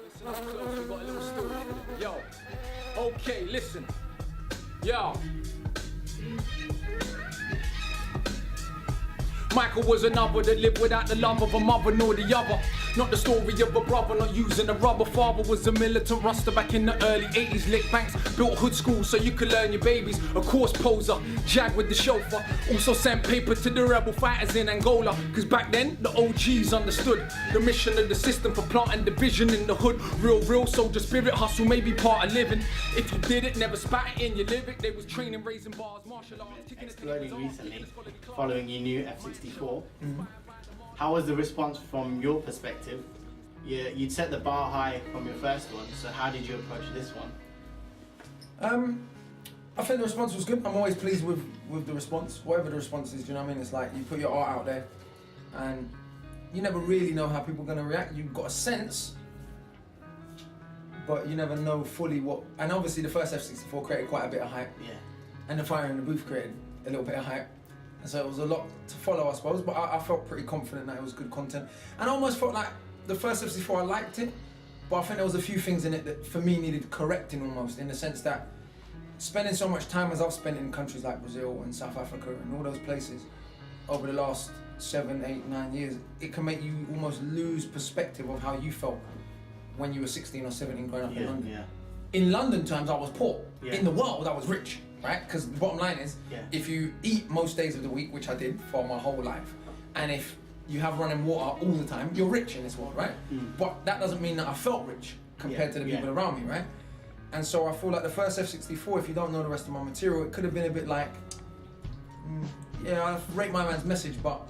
Listen up close, we got a little story. Yo, okay, listen. Yo. Michael was another that lived without the love of a mother nor the other. Not the story of a brother not using a rubber. Father was a militant ruster back in the early 80s. Lit banks, built hood schools so you could learn your babies. A course poser, jag with the chauffeur. Also sent paper to the rebel fighters in Angola. Cause back then, the OGs understood the mission of the system for planting division in the hood. Real soldier spirit, hustle may be part of living. If you did it, never spat it in your lyric. They was training, raising bars, martial arts, kicking it. Exploding recently, following your new F64. How was the response from your perspective? You'd set the bar high from your first one, so how did you approach this one? I think the response was good. I'm always pleased with the response, whatever the response is, do you know what I mean? It's like you put your art out there and you never really know how people are going to react. You've got a sense, but you never know fully what. And obviously the first F64 created quite a bit of hype. Yeah. And the Fire in the Booth created a little bit of hype. And so it was a lot to follow, I suppose, but I felt pretty confident that it was good content. And I almost felt like the first F64, I liked it, but I think there was a few things in it that for me needed correcting almost, in the sense that spending so much time as I've spent in countries like Brazil and South Africa and all those places over the last 7, 8, 9 years, it can make you almost lose perspective of how you felt when you were 16 or 17 growing up in London. Yeah. In London terms, I was poor. Yeah. In the world, I was rich, right? Because the bottom line is, if you eat most days of the week, which I did for my whole life, and if you have running water all the time, you're rich in this world, right? But that doesn't mean that I felt rich compared to the people around me, right? And so I feel like the first F64, if you don't know the rest of my material, it could have been a bit like, yeah, I rate my man's message, but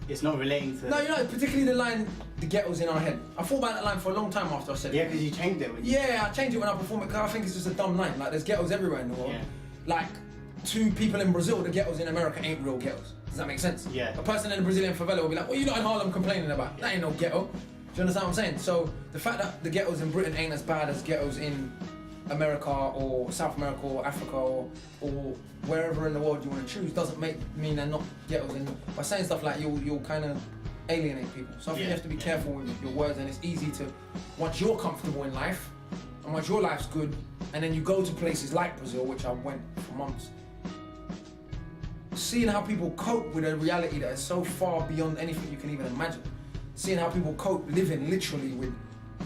it's not relating to... No, you know, particularly the line, the ghetto's in our head. I thought about that line for a long time after I said it. Yeah, because you changed it. Yeah, I changed it when I perform it because I think it's just a dumb line. Like, there's ghettos everywhere in the world. Yeah. Like, to people in Brazil, the ghettos in America ain't real ghettos. Does that make sense? Yeah. A person in a Brazilian favela will be like, what are you not in Harlem complaining about? That ain't no ghetto. Do you understand what I'm saying? So, the fact that the ghettos in Britain ain't as bad as ghettos in America or South America or Africa or wherever in the world you want to choose doesn't mean they're not ghettos. And by saying stuff like you'll kind of alienate people. So I think you have to be careful with your words, and it's easy to, once you're comfortable in life and once your life's good, and then you go to places like Brazil, which I went for months, seeing how people cope with a reality that is so far beyond anything you can even imagine. Seeing how people cope living literally with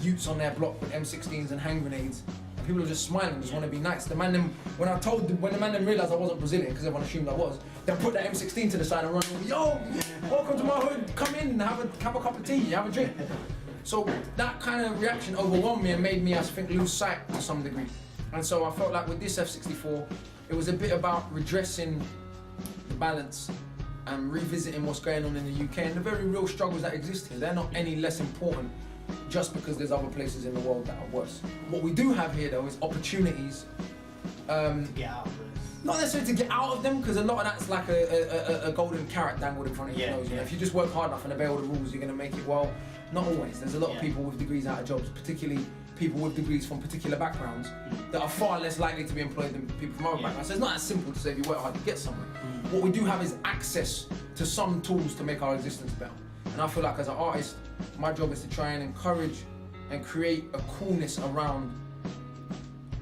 youths on their block with M16s and hand grenades. And people are just smiling, just want to be nice. The man them, when the man them realised I wasn't Brazilian, because everyone assumed I was, they put that M16 to the side and run over, yo, welcome to my hood, come in, have a cup of tea, have a drink. So that kind of reaction overwhelmed me and made me, I think, lose sight to some degree. And so I felt like with this F64, it was a bit about redressing the balance and revisiting what's going on in the UK and the very real struggles that exist here. They're not any less important just because there's other places in the world that are worse. What we do have here though is opportunities to get out of this. Not necessarily to get out of them, because a lot of that's like a golden carrot dangled in front of your nose. You know? If you just work hard enough and obey all the rules, you're going to make it. Well, not always. There's a lot of people with degrees out of jobs, particularly people with degrees from particular backgrounds that are far less likely to be employed than people from other backgrounds. So it's not as simple to say if you work hard, you get somewhere. What we do have is access to some tools to make our existence better. And I feel like as an artist, my job is to try and encourage and create a coolness around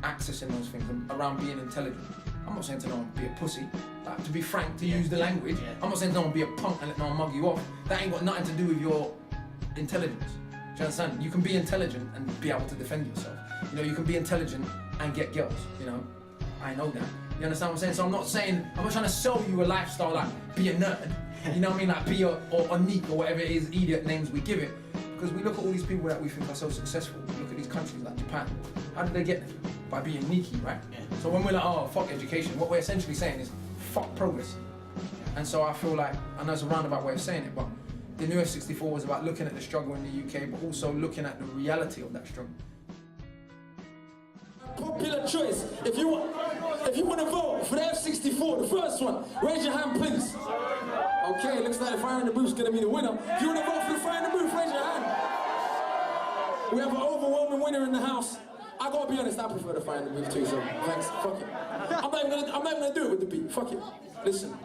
accessing those things, and around being intelligent. I'm not saying to no one be a pussy, like, to be frank, to use the language. I'm not saying to no one be a punk and let no one mug you off. That ain't got nothing to do with your intelligence. Do you understand? You can be intelligent and be able to defend yourself. You know, you can be intelligent and get girls, you know. I know that. You understand what I'm saying? So I'm not trying to sell you a lifestyle like be a nerd. You know what I mean? Like be or neat or whatever it is, idiot names we give it. Because we look at all these people that we think are so successful. We look at these countries like Japan. How did they get there? By being neaky, right? Yeah. So when we're like, oh, fuck education, what we're essentially saying is, fuck progress. And so I feel like, I know it's a roundabout way of saying it, but the new F64 was about looking at the struggle in the UK, but also looking at the reality of that struggle. Popular choice. If you want to vote for the F64, the first one, raise your hand, please. Okay, looks like the Fire in the Booth's gonna be the winner. If you want to vote for the Fire in the Booth, raise your hand. We have an overwhelming winner in the house. I gotta be honest, I prefer the Fire in the Booth too, so thanks. Fuck it. I'm not even gonna do it with the beat. Fuck it. Listen.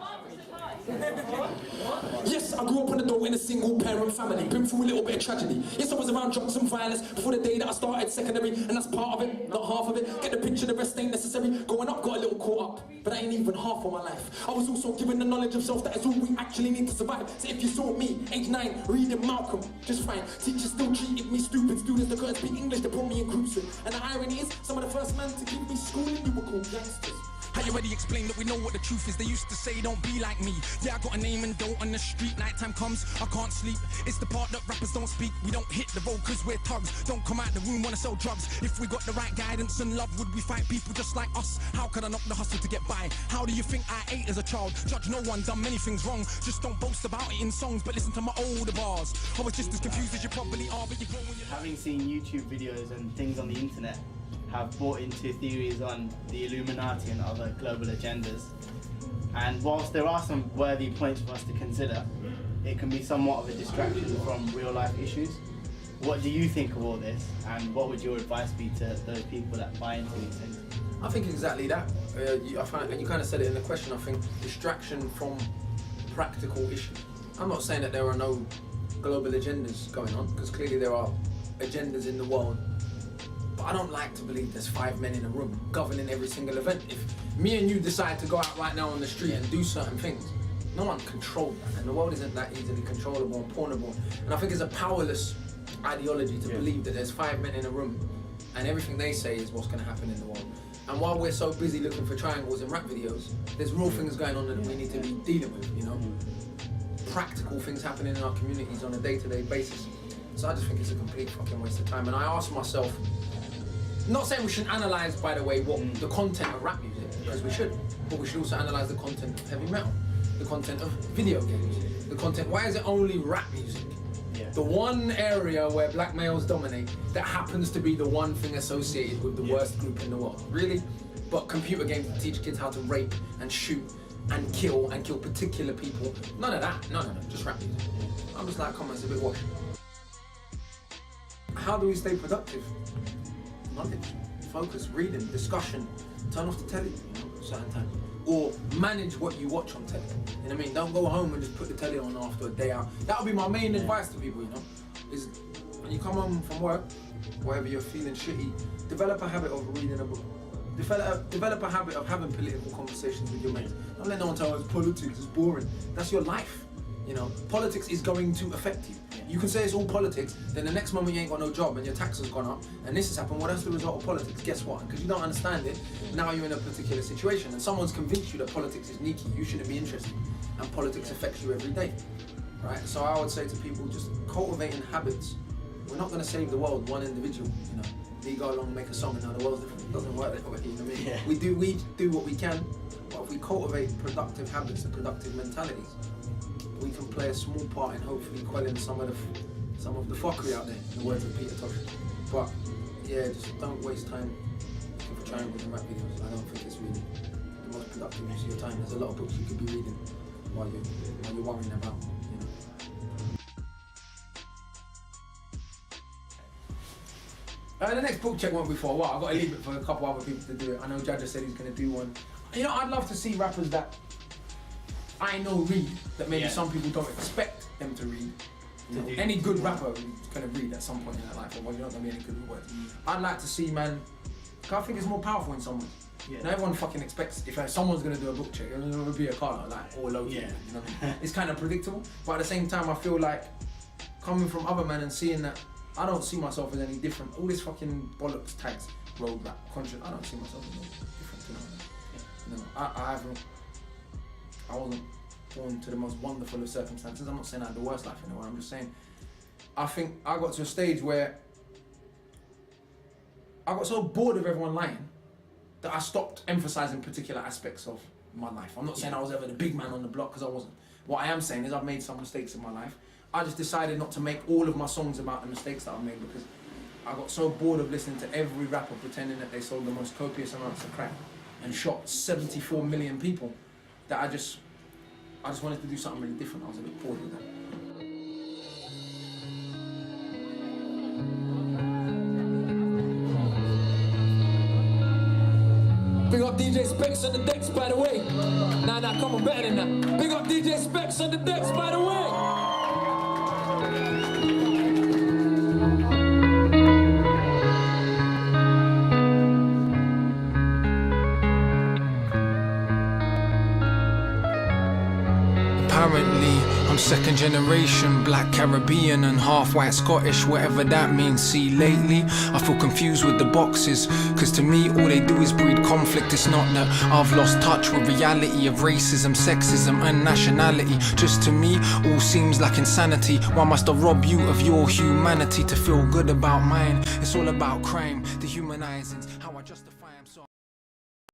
Yes, I grew up on the dole in a single parent family, been through a little bit of tragedy. Yes, I was around drugs and violence before the day that I started secondary, and that's part of it, not half of it. Get the picture, the rest ain't necessary. Growing up, got a little caught up, but that ain't even half of my life. I was also given the knowledge of self that is all we actually need to survive. So if you saw me, age 9, reading Malcolm, just fine. Teachers still treated me stupid. Students that couldn't speak English, they put me in groups with. And the irony is, some of the first men to give me schooling, you were called gangsters. I already explained that we know what the truth is. They used to say don't be like me. Yeah, I got a name and dough on the street. Nighttime comes, I can't sleep. It's the part that rappers don't speak. We don't hit the road cause we're thugs. Don't come out the room, wanna sell drugs. If we got the right guidance and love, would we fight people just like us? How could I knock the hustle to get by? How do you think I ate as a child? Judge no one, done many things wrong. Just don't boast about it in songs, but listen to my older bars. I was just as confused as you probably are, but you grow when you Having seen YouTube videos and things on the internet have bought into theories on the Illuminati and other global agendas. And whilst there are some worthy points for us to consider, it can be somewhat of a distraction from real life issues. What do you think of all this, and what would your advice be to those people that buy into these things? I think exactly that. And you kind of said it in the question, I think distraction from practical issues. I'm not saying that there are no global agendas going on, because clearly there are agendas in the world. But I don't like to believe there's 5 men in a room governing every single event. If me and you decide to go out right now on the street and do certain things, no one controls that, and the world isn't that easily controllable and pawnable. And I think it's a powerless ideology to believe that there's 5 men in a room and everything they say is what's going to happen in the world. And while we're so busy looking for triangles in rap videos, there's real things going on that we need to be dealing with, you know? Practical things happening in our communities on a day-to-day basis. So I just think it's a complete fucking waste of time. And I ask myself, not saying we shouldn't analyse, by the way, what the content of rap music, because we should, but we should also analyse the content of heavy metal, the content of video games, the content, why is it only rap music? Yeah. The one area where black males dominate, that happens to be the one thing associated with the worst group in the world. Really? But computer games that teach kids how to rape and shoot and kill particular people. None of that, no, just rap music. I'm just like, come on, it's a bit washed. How do we stay productive? Knowledge, focus, reading, discussion, turn off the telly, you know, certain times. Or manage what you watch on telly. You know what I mean? Don't go home and just put the telly on after a day out. That would be my main advice to people, you know, is when you come home from work, wherever you're feeling shitty, develop a habit of reading a book. Develop a habit of having political conversations with your mates. Don't let no one tell you politics is boring. That's your life. You know, politics is going to affect you. You can say it's all politics, then the next moment you ain't got no job and your tax has gone up, and this has happened. Well, that's the result of politics. Guess what? Because you don't understand it, now you're in a particular situation, and someone's convinced you that politics is sneaky, you shouldn't be interested, and politics affects you every day, right? So I would say to people, just cultivating habits. We're not going to save the world, one individual, you know. You go along and make a song and now the world's different. It doesn't work that way, you know what I mean? Yeah. We do what we can, but if we cultivate productive habits and productive mentalities, we can play a small part in hopefully quelling some of the fuckery out there, in the words of Peter Tosh. But yeah, just don't waste time looking for triangles and rap videos. I don't think it's really the most productive use of your time. There's a lot of books you could be reading while you're worrying about, you know. The next book check won't be for a while. I've got to leave it for a couple other people to do it. I know Jaja said he's going to do one. You know, I'd love to see rappers that I know read, that maybe some people don't expect them to read. You know, any good rapper is going to read at some point in their life, or you're not going to be any good with words. I'd like to see, man, I think it's more powerful in someone. Yeah. Now everyone fucking expects, if someone's going to do a book check, it's going to be Akala, like, or Loki, you know what I mean? It's kind of predictable, but at the same time, I feel like, coming from other men and seeing that, I don't see myself as any different. All this fucking bollocks tags, road rap, conscious, I don't see myself as any different to them. You know, I wasn't born to the most wonderful of circumstances. I'm not saying I had the worst life in the world. I'm just saying, I think I got to a stage where I got so bored of everyone lying that I stopped emphasizing particular aspects of my life. I'm not saying I was ever the big man on the block, because I wasn't. What I am saying is I've made some mistakes in my life. I just decided not to make all of my songs about the mistakes that I've made, because I got so bored of listening to every rapper pretending that they sold the most copious amounts of crack and shot 74 million people that I just wanted to do something really different. I was a bit bored with that. Big up DJ Specs on the decks, by the way. Nah, come on, better than that. Big up DJ Specs on the decks, by the way. Apparently, I'm second generation black Caribbean and half white Scottish, whatever that means. See, lately I feel confused with the boxes, cause to me all they do is breed conflict. It's not that I've lost touch with reality of racism, sexism and nationality. Just to me all seems like insanity. Why must I rob you of your humanity to feel good about mine? It's all about crime, dehumanizing.